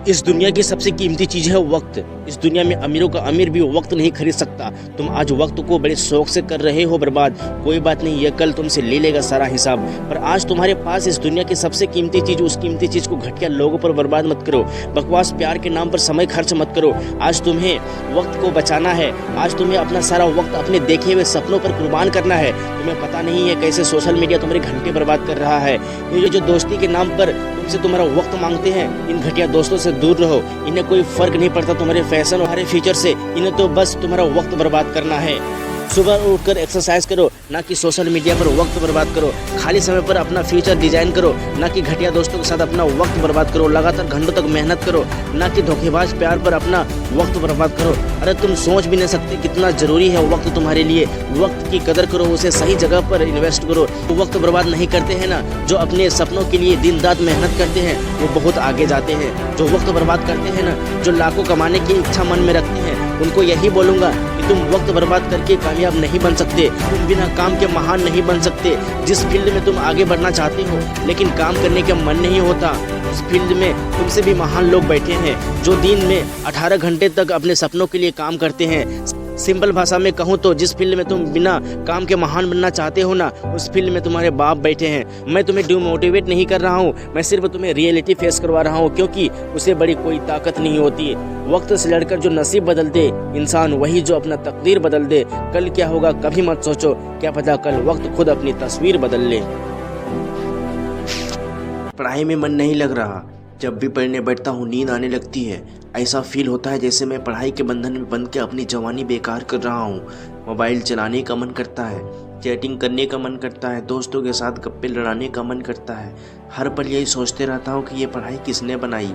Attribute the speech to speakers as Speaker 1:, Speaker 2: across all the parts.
Speaker 1: इस दुनिया की सबसे कीमती चीज है वक्त। इस दुनिया में अमीरों का अमीर भी वक्त नहीं खरीद सकता। तुम आज वक्त को बड़े शौक से कर रहे हो बर्बाद, कोई बात नहीं, ये कल तुमसे ले लेगा सारा हिसाब। पर आज तुम्हारे पास इस दुनिया की सबसे कीमती चीज, उस कीमती चीज को घटिया लोगों पर बर्बाद मत करो। बकवास प्यार के नाम पर समय खर्च मत करो। आज तुम्हें वक्त को बचाना है। आज तुम्हें अपना सारा वक्त अपने देखे हुए सपनों पर कुर्बान करना है। तुम्हें पता नहीं है कैसे सोशल मीडिया तुम्हारे घंटे बर्बाद कर रहा है। ये जो दोस्ती के नाम पर तुमसे तुम्हारा वक्त मांगते हैं, इन घटिया दोस्तों से दूर रहो। इन्हें कोई फर्क नहीं पड़ता तुम्हारे फैशन और हमारे फीचर से। इन्हें तो बस तुम्हारा वक्त बर्बाद करना है। सुबह उठकर एक्सरसाइज करो, ना कि सोशल मीडिया पर वक्त बर्बाद करो। खाली समय पर अपना फ्यूचर डिजाइन करो, ना कि घटिया दोस्तों के साथ अपना वक्त बर्बाद करो। लगातार घंटों तक मेहनत करो, ना कि धोखेबाज प्यार पर अपना वक्त बर्बाद करो। अरे तुम सोच भी नहीं सकते कितना जरूरी है वक्त तुम्हारे लिए। वक्त की कदर करो, उसे सही जगह पर इन्वेस्ट करो। तो वक्त बर्बाद नहीं करते हैं ना, जो अपने सपनों के लिए दिन रात मेहनत करते हैं, वो बहुत आगे जाते हैं। जो वक्त बर्बाद करते हैं ना, जो लाखों कमाने की इच्छा मन में रखते हैं, उनको यही बोलूंगा कि तुम वक्त बर्बाद करके कामयाब नहीं बन सकते। तुम बिना काम के महान नहीं बन सकते। जिस फील्ड में तुम आगे बढ़ना चाहते हो लेकिन काम करने का मन नहीं होता, उस फील्ड में तुमसे भी महान लोग बैठे हैं जो दिन में 18 घंटे तक अपने सपनों के लिए काम करते हैं। सिंपल भाषा में कहूँ तो जिस फील्ड में तुम बिना काम के महान बनना चाहते हो ना, उस फील्ड में तुम्हारे बाप बैठे हैं। मैं तुम्हें डिमोटिवेट नहीं कर रहा हूँ, मैं सिर्फ तुम्हें रियलिटी फेस करवा रहा हूँ, क्योंकि उसे बड़ी कोई ताकत नहीं होती। वक्त से लड़कर जो नसीब बदल दे इंसान, वही जो अपना तकदीर बदल दे। कल क्या होगा कभी मत सोचो, क्या पता कल वक्त खुद अपनी तस्वीर बदल ले। पढ़ाई में मन नहीं लग रहा, जब भी पढ़ने बैठता हूँ नींद आने लगती है। ऐसा फील होता है जैसे मैं पढ़ाई के बंधन में बंध के अपनी जवानी बेकार कर रहा हूँ। मोबाइल चलाने का मन करता है, चैटिंग करने का मन करता है, दोस्तों के साथ गप्पे लड़ाने का मन करता है। हर पल यही सोचते रहता हूँ कि ये पढ़ाई किसने बनाई।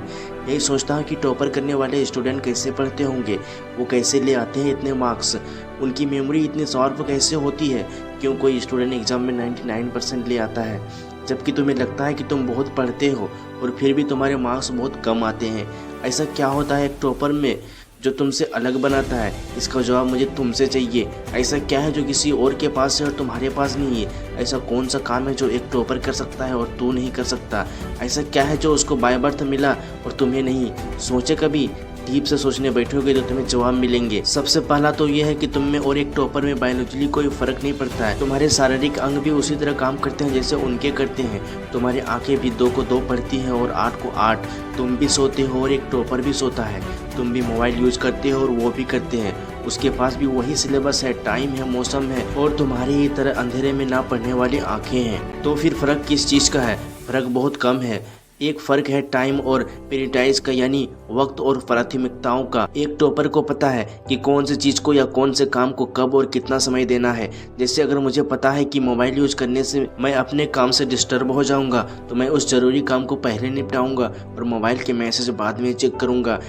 Speaker 1: यही सोचता हूँ कि टॉपर करने वाले स्टूडेंट कैसे पढ़ते होंगे, वो कैसे ले आते हैं इतने मार्क्स, उनकी मेमोरी इतनी शार्प कैसे होती है। क्यों कोई स्टूडेंट एग्जाम में 99% ले आता है, जबकि तुम्हें लगता है कि तुम बहुत पढ़ते हो और फिर भी तुम्हारे मार्क्स बहुत कम आते हैं। ऐसा क्या होता है एक टॉपर में जो तुमसे अलग बनाता है? इसका जवाब मुझे तुमसे चाहिए। ऐसा क्या है जो किसी और के पास है और तुम्हारे पास नहीं है? ऐसा कौन सा काम है जो एक टॉपर कर सकता है और तू नहीं कर सकता? ऐसा क्या है जो उसको बाय बर्थ मिला और तुम्हें नहीं? सोचे कभी? डीप से सोचने बैठोगे तो तुम्हें जवाब मिलेंगे। सबसे पहला तो यह है कि तुम में और एक टॉपर में बायोलॉजिकली कोई फर्क नहीं पड़ता है। तुम्हारे शारीरिक अंग भी उसी तरह काम करते हैं जैसे उनके करते हैं। तुम्हारी आंखें भी 2 को 2 पढ़ती हैं और 8 को 8। तुम भी सोते हो और एक टॉपर भी सोता है। तुम भी मोबाइल यूज करते हो और वो भी करते हैं। उसके पास भी वही सिलेबस है, टाइम है, मौसम है, और तुम्हारी ही तरह अंधेरे में ना पढ़ने वाली आंखें हैं। तो फिर फर्क किस चीज़ का है? फर्क बहुत कम है। एक फर्क है टाइम और प्रायोरिटाइज का, यानी वक्त और प्राथमिकताओं का। एक टॉपर को पता है कि कौन सी चीज़ को या कौन से काम को कब और कितना समय देना है। जैसे अगर मुझे पता है कि मोबाइल यूज करने से मैं अपने काम से डिस्टर्ब हो जाऊंगा, तो मैं उस जरूरी काम को पहले निपटाऊंगा और मोबाइल के मैसेज बाद में चेक करूंगा।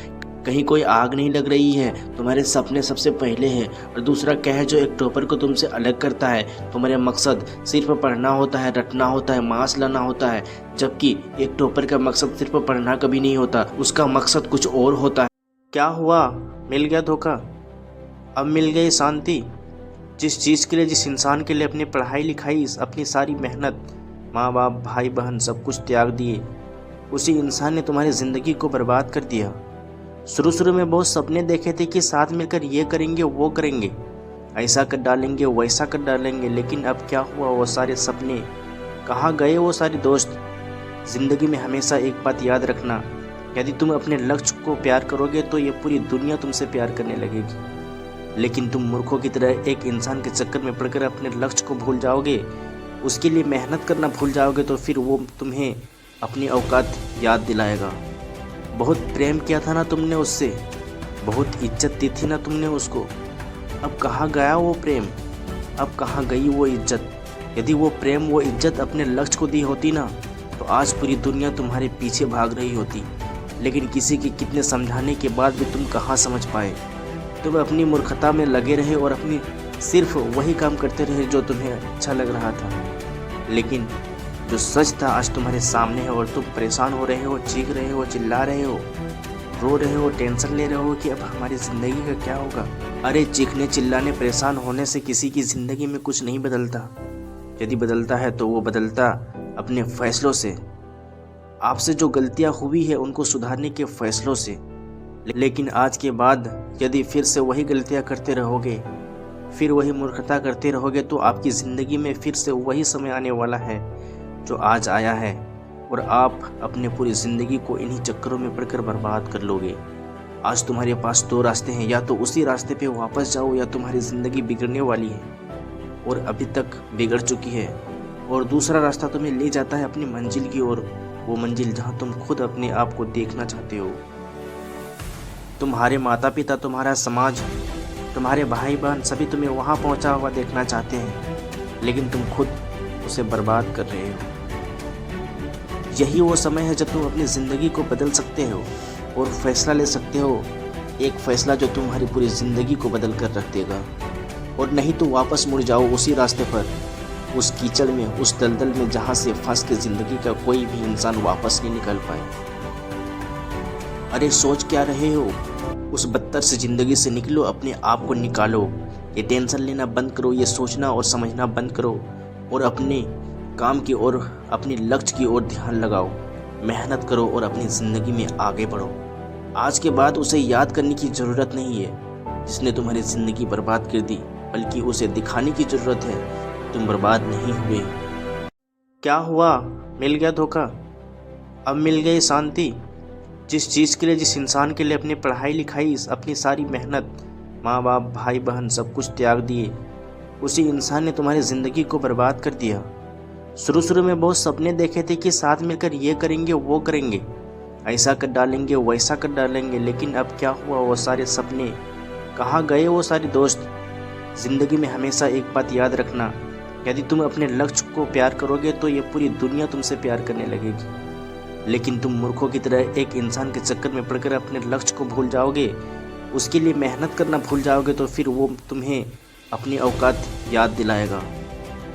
Speaker 1: कहीं कोई आग नहीं लग रही है, तुम्हारे सपने सबसे पहले हैं। और दूसरा क्या है जो एक टॉपर को तुमसे अलग करता है? तुम्हारे मकसद सिर्फ पढ़ना होता है, रटना होता है, मार्क्स लाना होता है, जबकि एक टॉपर का मकसद सिर्फ पढ़ना कभी नहीं होता, उसका मकसद कुछ और होता है। क्या हुआ? मिल गया धोखा? अब मिल गई शांति? जिस चीज़ के लिए, जिस इंसान के लिए अपनी पढ़ाई लिखाई, अपनी सारी मेहनत, माँ बाप, भाई बहन सब कुछ त्याग दिए, उसी इंसान ने तुम्हारी ज़िंदगी को बर्बाद कर दिया। शुरू में बहुत सपने देखे थे कि साथ मिलकर ये करेंगे, वो करेंगे, ऐसा कर डालेंगे, वैसा कर डालेंगे, लेकिन अब क्या हुआ? वो सारे सपने कहाँ गए? वो सारे दोस्त? ज़िंदगी में हमेशा एक बात याद रखना, यदि तुम अपने लक्ष्य को प्यार करोगे तो ये पूरी दुनिया तुमसे प्यार करने लगेगी। लेकिन तुम मूर्खों की तरह एक इंसान के चक्कर में पड़कर अपने लक्ष्य को भूल जाओगे, उसके लिए मेहनत करना भूल जाओगे, तो फिर वो तुम्हें अपनी औकात याद दिलाएगा। बहुत प्रेम किया था ना तुमने उससे, बहुत इज्जत दी थी ना तुमने उसको, अब कहाँ गया वो प्रेम? अब कहाँ गई वो इज्जत? यदि वो प्रेम, वो इज्जत अपने लक्ष्य को दी होती ना, तो आज पूरी दुनिया तुम्हारे पीछे भाग रही होती। लेकिन किसी के कितने समझाने के बाद भी तुम कहाँ समझ पाए? तुम अपनी मूर्खता में लगे रहे और अपनी सिर्फ वही काम करते रहे जो तुम्हें अच्छा लग रहा था। लेकिन जो सच था आज तुम्हारे सामने है और तुम परेशान हो रहे हो, चीख रहे हो, चिल्ला रहे हो, रो रहे हो, टेंशन ले रहे हो कि अब हमारी ज़िंदगी का क्या होगा। अरे चीखने, चिल्लाने, परेशान होने से किसी की ज़िंदगी में कुछ नहीं बदलता। यदि बदलता है तो वो बदलता अपने फैसलों से। आपसे जो गलतियां हुई है उनको सुधारने के फैसलों से। लेकिन आज के बाद यदि फिर से वही गलतियां करते रहोगे, फिर वही मूर्खता करते रहोगे, तो आपकी ज़िंदगी में फिर से वही समय आने वाला है जो आज आया है, और आप अपने पूरी ज़िंदगी को इन्हीं चक्करों में पड़कर बर्बाद कर लोगे। आज तुम्हारे पास दो रास्ते हैं, या तो उसी रास्ते पे वापस जाओ या तुम्हारी ज़िंदगी बिगड़ने वाली है और अभी तक बिगड़ चुकी है, और दूसरा रास्ता तुम्हें ले जाता है अपनी मंजिल की ओर, वो मंजिल जहाँ तुम खुद अपने आप को देखना चाहते हो। तुम्हारे माता पिता, तुम्हारा समाज, तुम्हारे भाई बहन सभी तुम्हें वहाँ पहुँचा हुआ देखना चाहते हैं, लेकिन तुम खुद उसे बर्बाद कर रहे हो। यही वो समय है जब तुम अपनी ज़िंदगी को बदल सकते हो और फैसला ले सकते हो, एक फैसला जो तुम्हारी पूरी ज़िंदगी को बदल कर रख देगा। और नहीं तो वापस मुड़ जाओ उसी रास्ते पर, उस कीचड़ में, उस दलदल में जहाँ से फंस के ज़िंदगी का कोई भी इंसान वापस नहीं निकल पाए। अरे सोच क्या रहे हो? उस बदतर से ज़िंदगी से निकलो, अपने आप को निकालो। ये टेंशन लेना बंद करो, ये सोचना और समझना बंद करो, और अपने काम की ओर, अपने लक्ष्य की ओर ध्यान लगाओ, मेहनत करो और अपनी ज़िंदगी में आगे बढ़ो। आज के बाद उसे याद करने की ज़रूरत नहीं है जिसने तुम्हारी ज़िंदगी बर्बाद कर दी, बल्कि उसे दिखाने की ज़रूरत है तुम बर्बाद नहीं हुए। क्या हुआ? मिल गया धोखा? अब मिल गई शांति? जिस चीज़ के लिए, जिस इंसान के लिए अपनी पढ़ाई लिखाई, अपनी सारी मेहनत, माँ बाप, भाई बहन सब कुछ त्याग दिए, उसी इंसान ने तुम्हारी ज़िंदगी को बर्बाद कर दिया। शुरू में बहुत सपने देखे थे कि साथ मिलकर ये करेंगे, वो करेंगे, ऐसा कर डालेंगे, वैसा कर डालेंगे, लेकिन अब क्या हुआ? वो सारे सपने कहाँ गए? वो सारे दोस्त? ज़िंदगी में हमेशा एक बात याद रखना, यदि तुम अपने लक्ष्य को प्यार करोगे तो ये पूरी दुनिया तुमसे प्यार करने लगेगी। लेकिन तुम मूर्खों की तरह एक इंसान के चक्कर में पड़कर अपने लक्ष्य को भूल जाओगे, उसके लिए मेहनत करना भूल जाओगे, तो फिर वो तुम्हें अपनी औकात याद दिलाएगा।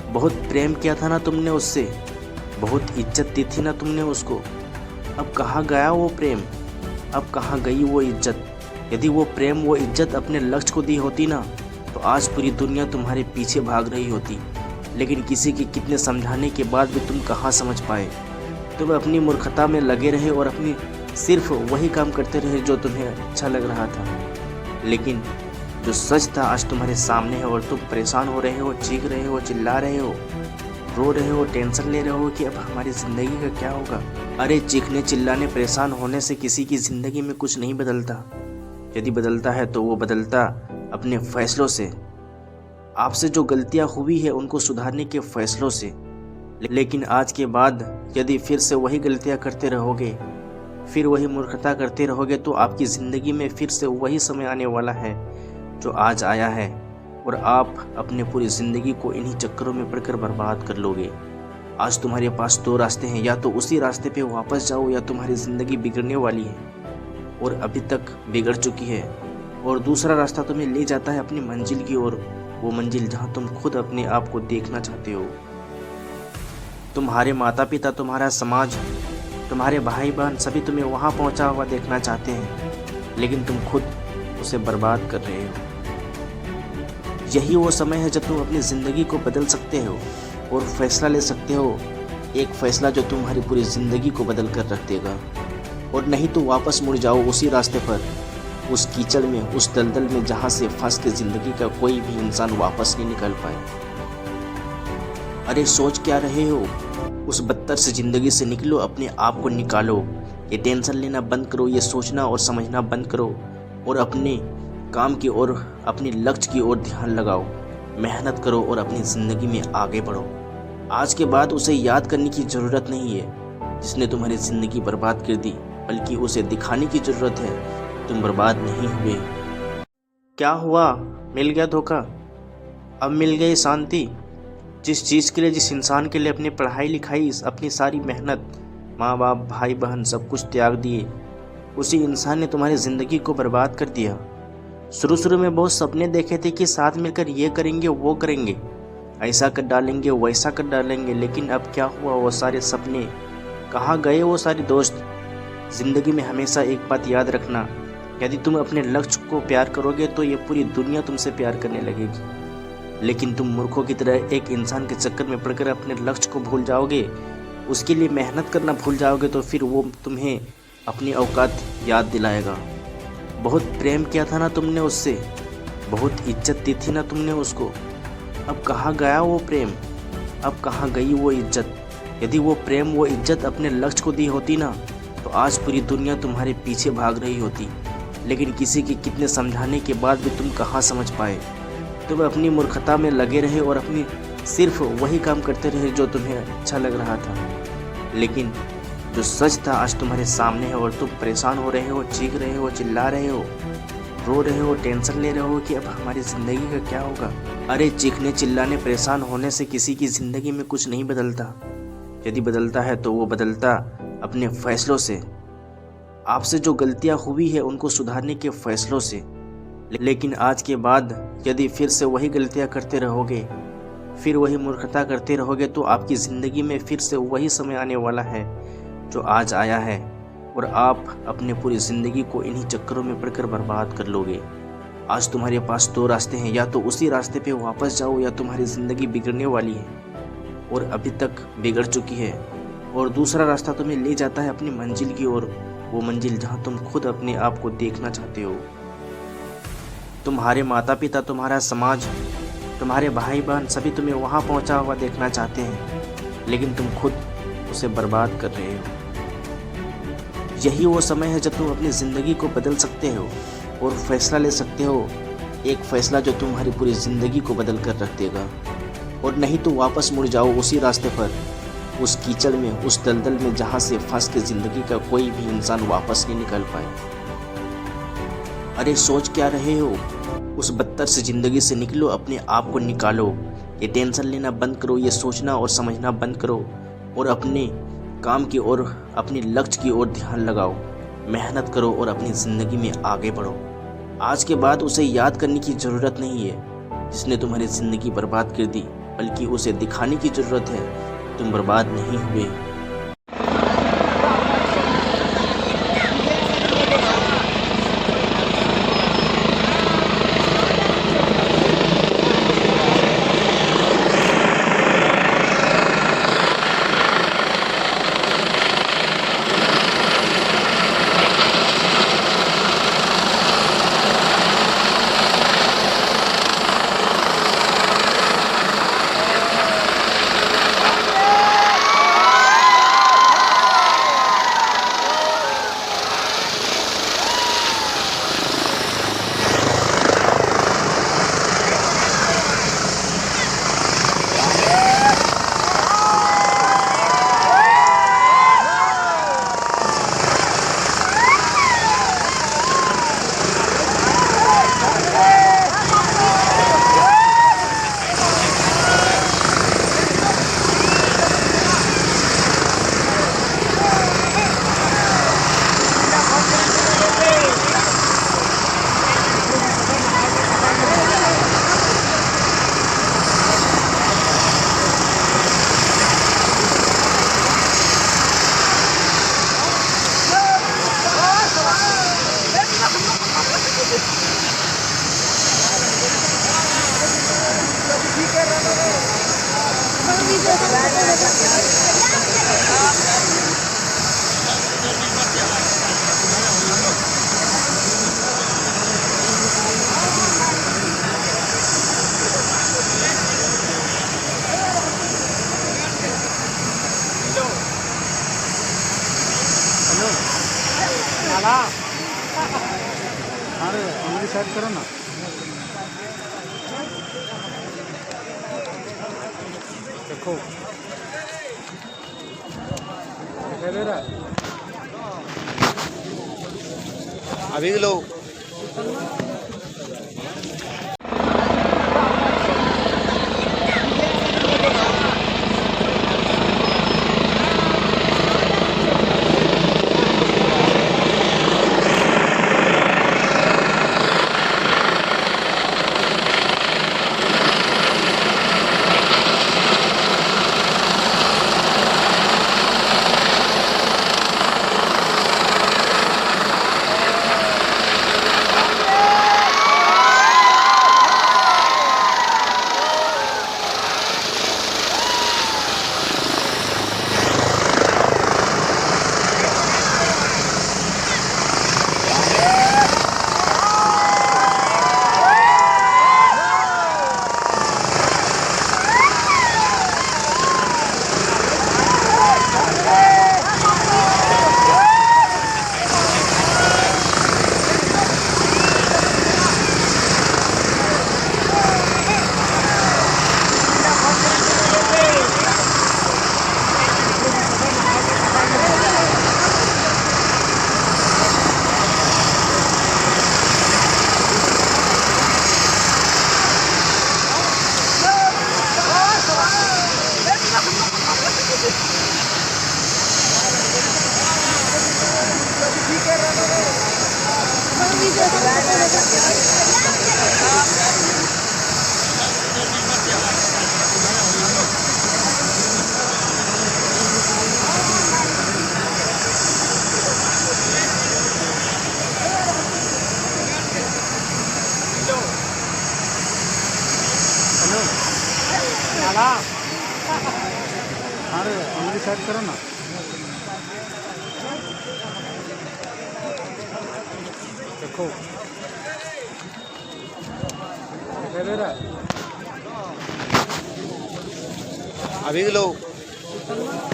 Speaker 1: बहुत प्रेम किया था ना तुमने उससे, बहुत इज्जत दी थी ना तुमने उसको, अब कहाँ गया वो प्रेम? अब कहाँ गई वो इज्जत? यदि वो प्रेम, वो इज्जत अपने लक्ष्य को दी होती ना, तो आज पूरी दुनिया तुम्हारे पीछे भाग रही होती। लेकिन किसी के कितने समझाने के बाद भी तुम कहाँ समझ पाए? तुम अपनी मूर्खता में लगे रहे और अपनी सिर्फ वही काम करते रहे जो तुम्हें अच्छा लग रहा था। लेकिन जो सच था आज तुम्हारे सामने है, और तुम परेशान हो रहे हो, चीख रहे हो, चिल्ला रहे हो, रो रहे हो, टेंशन ले रहे हो कि अब हमारी ज़िंदगी का क्या होगा। अरे चीखने, चिल्लाने, परेशान होने से किसी की ज़िंदगी में कुछ नहीं बदलता। यदि बदलता है तो वो बदलता अपने फैसलों से। आपसे जो गलतियां हुई है उनको सुधारने के फैसलों से। लेकिन आज के बाद यदि फिर से वही गलतियां करते रहोगे, फिर वही मूर्खता करते रहोगे, तो आपकी ज़िंदगी में फिर से वही समय आने वाला है जो आज आया है, और आप अपने पूरी ज़िंदगी को इन्हीं चक्करों में पड़कर बर्बाद कर लोगे। आज तुम्हारे पास दो रास्ते हैं, या तो उसी रास्ते पे वापस जाओ या तुम्हारी ज़िंदगी बिगड़ने वाली है और अभी तक बिगड़ चुकी है, और दूसरा रास्ता तुम्हें ले जाता है अपनी मंजिल की ओर, वो मंजिल जहाँ तुम खुद अपने आप को देखना चाहते हो। तुम्हारे माता पिता, तुम्हारा समाज, तुम्हारे भाई बहन सभी तुम्हें वहाँ पहुँचा हुआ देखना चाहते हैं, लेकिन तुम खुद उसे बर्बाद कर रहे हो। यही वो समय है जब तुम अपनी ज़िंदगी को बदल सकते हो और फैसला ले सकते हो, एक फैसला जो तुम्हारी पूरी ज़िंदगी को बदल कर रख देगा। और नहीं तो वापस मुड़ जाओ उसी रास्ते पर, उस कीचड़ में, उस दलदल में जहाँ से फंस के ज़िंदगी का कोई भी इंसान वापस नहीं निकल पाए। अरे सोच क्या रहे हो? उस बदतर से ज़िंदगी से निकलो, अपने आप को निकालो। ये टेंशन लेना बंद करो, ये सोचना और समझना बंद करो, और अपने काम की ओर, अपने लक्ष्य की ओर ध्यान लगाओ, मेहनत करो और अपनी ज़िंदगी में आगे बढ़ो। आज के बाद उसे याद करने की ज़रूरत नहीं है जिसने तुम्हारी ज़िंदगी बर्बाद कर दी, बल्कि उसे दिखाने की ज़रूरत है तुम बर्बाद नहीं हुए। क्या हुआ? मिल गया धोखा? अब मिल गई शांति? जिस चीज़ के लिए, जिस इंसान के लिए अपनी पढ़ाई लिखाई, अपनी सारी मेहनत, माँ बाप, भाई बहन सब कुछ त्याग दिए, उसी इंसान ने तुम्हारी ज़िंदगी को बर्बाद कर दिया। शुरू में बहुत सपने देखे थे कि साथ मिलकर ये करेंगे, वो करेंगे, ऐसा कर डालेंगे, वैसा कर डालेंगे, लेकिन अब क्या हुआ? वो सारे सपने कहाँ गए? वो सारे दोस्त? ज़िंदगी में हमेशा एक बात याद रखना, यदि तुम अपने लक्ष्य को प्यार करोगे तो ये पूरी दुनिया तुमसे प्यार करने लगेगी। लेकिन तुम मूर्खों की तरह एक इंसान के चक्कर में पड़कर अपने लक्ष्य को भूल जाओगे, उसके लिए मेहनत करना भूल जाओगे तो फिर वो तुम्हें अपनी औकात याद दिलाएगा। बहुत प्रेम किया था ना तुमने उससे, बहुत इज्जत दी थी ना तुमने उसको, अब कहाँ गया वो प्रेम, अब कहाँ गई वो इज्जत। यदि वो प्रेम वो इज्जत अपने लक्ष्य को दी होती ना तो आज पूरी दुनिया तुम्हारे पीछे भाग रही होती। लेकिन किसी के कितने समझाने के बाद भी तुम कहाँ समझ पाए। तुम अपनी मूर्खता में लगे रहे और अपनी सिर्फ वही काम करते रहे जो तुम्हें अच्छा लग रहा था। लेकिन जो सच था आज तुम्हारे सामने है और तुम परेशान हो रहे हो, चीख रहे हो, चिल्ला रहे हो, रो रहे हो, टेंशन ले रहे हो कि अब हमारी ज़िंदगी का क्या होगा। अरे चीखने चिल्लाने परेशान होने से किसी की ज़िंदगी में कुछ नहीं बदलता। यदि बदलता है तो वो बदलता अपने फैसलों से, आपसे जो गलतियां हुई है उनको सुधारने के फैसलों से। लेकिन आज के बाद यदि फिर से वही गलतियां करते रहोगे, फिर वही मूर्खता करते रहोगे तो आपकी ज़िंदगी में फिर से वही समय आने वाला है जो आज आया है और आप अपने पूरी ज़िंदगी को इन्हीं चक्करों में पड़कर बर्बाद कर लोगे। आज तुम्हारे पास दो रास्ते हैं, या तो उसी रास्ते पे वापस जाओ या तुम्हारी ज़िंदगी बिगड़ने वाली है और अभी तक बिगड़ चुकी है, और दूसरा रास्ता तुम्हें ले जाता है अपनी मंजिल की ओर, वो मंजिल जहाँ तुम खुद अपने आप को देखना चाहते हो। तुम्हारे माता पिता, तुम्हारा समाज, तुम्हारे भाई बहन सभी तुम्हें वहाँ पहुँचा हुआ देखना चाहते हैं, लेकिन तुम खुद उसे बर्बाद कर रहे हो। यही वो समय है जब तुम अपनी ज़िंदगी को बदल सकते हो और फैसला ले सकते हो, एक फैसला जो तुम्हारी पूरी ज़िंदगी को बदल कर रख देगा। और नहीं तो वापस मुड़ जाओ उसी रास्ते पर, उस कीचड़ में, उस दलदल में जहाँ से फंस के ज़िंदगी का कोई भी इंसान वापस नहीं निकल पाए। अरे सोच क्या रहे हो, उस बदतर से ज़िंदगी से निकलो, अपने आप को निकालो। ये टेंशन लेना बंद करो, ये सोचना और समझना बंद करो और अपने काम की ओर, अपने लक्ष्य की ओर ध्यान लगाओ, मेहनत करो और अपनी ज़िंदगी में आगे बढ़ो। आज के बाद उसे याद करने की ज़रूरत नहीं है जिसने तुम्हारी ज़िंदगी बर्बाद कर दी, बल्कि उसे दिखाने की ज़रूरत है तुम बर्बाद नहीं हुए।
Speaker 2: अरे हमारी साइड करो ना। देखो दे रहा
Speaker 3: अभी लो।
Speaker 2: अरे उंगली साइड करो ना देखो दिखाई दे रहा है
Speaker 3: अभी लोग